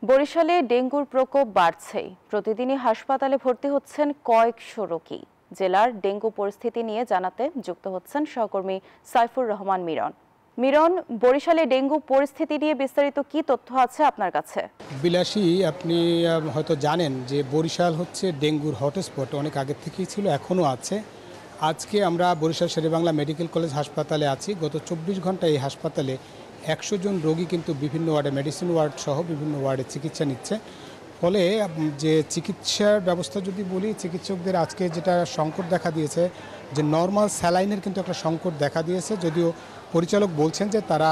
বরিশালে ডেঙ্গুর প্রকোপ বাড়ছেই। প্রতিদিনই হাসপাতালে ভর্তি হচ্ছেন কয়েকশো রোগী। জেলার ডেঙ্গু পরিস্থিতি নিয়ে জানাতে যুক্ত হচ্ছেন সহকর্মী সাইফুর রহমান মিরন। মিরন, বরিশালে ডেঙ্গু পরিস্থিতি নিয়ে বিস্তারিত কি তথ্য আছে আপনার কাছে? বিলাসী, আপনি হয়তো জানেন যে বরিশাল হচ্ছে ডেঙ্গুর হটস্পট, অনেক আগের থেকেই ছিল, এখনও আছে। আজকে আমরা বরিশাল শেরেবাংলা মেডিকেল কলেজ হাসপাতালে আছি। গত 24 ঘন্টায় এই হাসপাতালে 100 জন রোগী কিন্তু বিভিন্ন ওয়ার্ডে, মেডিসিন ওয়ার্ড সহ বিভিন্ন ওয়ার্ডে চিকিৎসা নিচ্ছে। ফলে যে চিকিৎসার ব্যবস্থা যদি বলি, চিকিৎসকদের আজকে যেটা সংকট দেখা দিয়েছে, যে নর্মাল স্যালাইনের কিন্তু একটা সংকট দেখা দিয়েছে। যদিও পরিচালক বলছেন যে তারা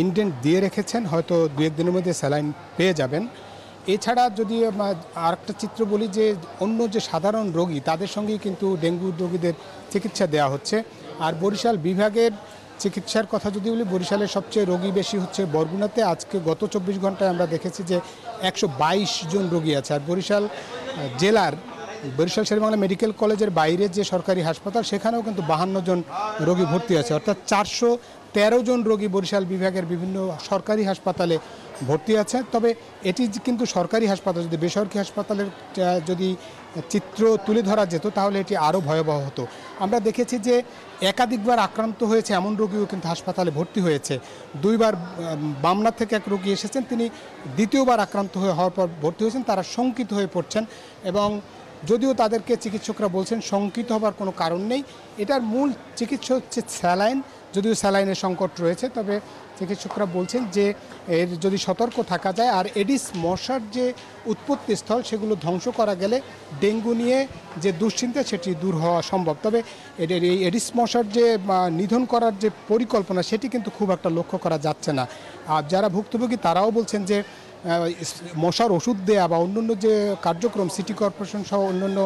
ইনডেন্ট দিয়ে রেখেছেন, হয়তো 2-1 দিনের মধ্যে স্যালাইন পেয়ে যাবেন। এছাড়া যদি আরেকটা চিত্র বলি, যে অন্য যে সাধারণ রোগী তাদের সঙ্গেই কিন্তু ডেঙ্গু রোগীদের চিকিৎসা দেওয়া হচ্ছে। আর বরিশাল বিভাগের চিকিৎসার কথা যদি বলি, বরিশালের সবচেয়ে রোগী বেশি হচ্ছে বরগুনাতে। আজকে গত 24 ঘন্টায় আমরা দেখেছি যে 122 জন রোগী আছে। আর বরিশাল জেলার বরিশাল শেরেবাংলা মেডিকেল কলেজের বাইরে যে সরকারি হাসপাতাল, সেখানেও কিন্তু 52 জন রোগী ভর্তি আছে। অর্থাৎ 413 জন রোগী বরিশাল বিভাগের বিভিন্ন সরকারি হাসপাতালে ভর্তি আছে। তবে এটি কিন্তু সরকারি হাসপাতাল, যদি বেসরকারি হাসপাতালের যদি চিত্র তুলে ধরা যেত তাহলে এটি আরও ভয়াবহ হতো। আমরা দেখেছি যে একাধিকবার আক্রান্ত হয়েছে এমন রোগীও কিন্তু হাসপাতালে ভর্তি হয়েছে। 2বার বামনা থেকে এক রোগী এসেছেন, তিনি দ্বিতীয়বার আক্রান্ত হওয়ার পর ভর্তি হয়েছেন। তারা শঙ্কিত হয়ে পড়ছেন এবং যদিও তাদেরকে চিকিৎসকরা বলছেন শঙ্কিত হবার কোনো কারণ নেই। এটার মূল চিকিৎসা হচ্ছে স্যালাইন। যদিও স্যালাইনের সংকট রয়েছে, তবে চিকিৎসকরা বলছেন যে এর যদি সতর্ক থাকা যায় আর এডিস মশার যে উৎপত্তি স্থল সেগুলো ধ্বংস করা গেলে ডেঙ্গু নিয়ে যে দুশ্চিন্তা সেটি দূর হওয়া সম্ভব। তবে এদের এই এডিস মশার যে নিধন করার যে পরিকল্পনা, সেটি কিন্তু খুব একটা লক্ষ্য করা যাচ্ছে না। আর যারা ভুক্তভোগী তারাও বলছেন যে মশার ওষুধ দেয়া বা অন্যান্য যে কার্যক্রম সিটি কর্পোরেশন সহ অন্যান্য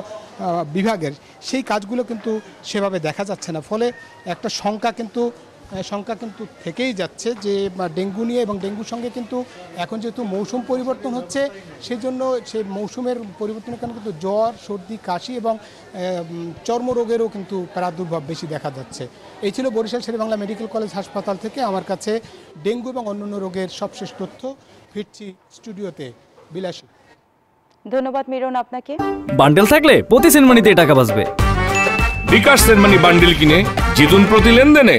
বিভাগের, সেই কাজগুলো কিন্তু সেভাবে দেখা যাচ্ছে না। ফলে একটা শঙ্কা কিন্তু থেকেই যাচ্ছে যে ডেঙ্গু নিয়ে। এবং ডেঙ্গুর সঙ্গে কিন্তু এখন যেহেতু মৌসুম পরিবর্তন হচ্ছে, সেই জন্য সেই মৌসুমের পরিবর্তনের কারণে কিন্তু জ্বর, সর্দি, কাশি এবং চর্মরোগেরও কিন্তু প্রাদুর্ভাব বেশি দেখা যাচ্ছে। এই ছিল বরিশাল শেরেবাংলা মেডিকেল কলেজ হাসপাতাল থেকে আমার কাছে ডেঙ্গু এবং অন্যান্য রোগের সবশেষ তথ্য। ফিরছি স্টুডিওতে। বিলাসী। ধন্যবাদ মিরন আপনাকে। বান্ডেল থাকলে প্রতি সেনমানিতে টাকা বাঁচবে। বিকাশ সেনমানি বান্ডেল কিনে জিতুন প্রতি লেনদেনে।